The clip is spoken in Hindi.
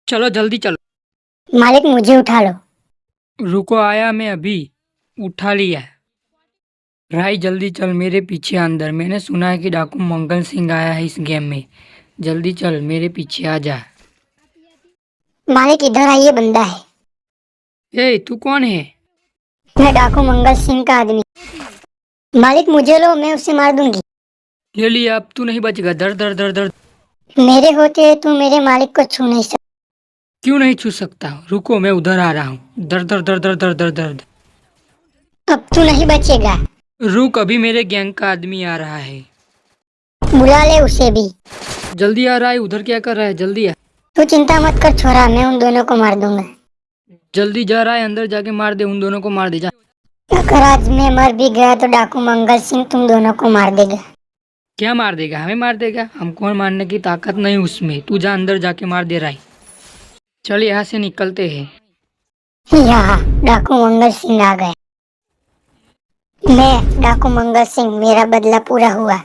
चलो जल्दी चलो। मालिक मुझे उठा लो। रुको, आया मैं अभी। उठा लिया। भाई जल्दी चल मेरे पीछे अंदर। मैंने सुना है कि डाकू मंगल सिंह आया है इस गेम में। जल्दी चल मेरे पीछे आ जा। मालिक इधर आइए, बंदा है। ए तू कौन है? मैं डाकू मंगल सिंह का आदमी। मालिक मुझे लो, मैं उसे मार दूंगी। ले लिया, अब तू नहीं बचेगा। दर दर दर दर। मेरे होते तू मेरे मालिक को छू नहीं सकता। क्यों नहीं छू सकता? रुको मैं उधर आ रहा हूँ। दर दर दर दर दर दर दर। अब तू नहीं बचेगा। रुक, अभी मेरे गैंग का आदमी आ रहा है। बुला ले उसे भी। जल्दी आ रहा है। उधर क्या कर रहा है? जल्दी आ। तू चिंता मत कर छोरा, मैं उन दोनों को मार दूंगा। जल्दी जा रहा है, अंदर जाके मार दे। उन दोनों को मार दे जा। अगर आज मैं मर भी गया तो डाकू मंगल सिंह तुम दोनों को मार देगा। क्या मार देगा? हमें मार देगा? हमको मारने की ताकत नहीं उसमें। तू जा अंदर जाके मार दे रहा है। चल यहाँ से निकलते हैं। यहाँ डाकू मंगल सिंह आ गए। मैं डाकू मंगल सिंह, मेरा बदला पूरा हुआ।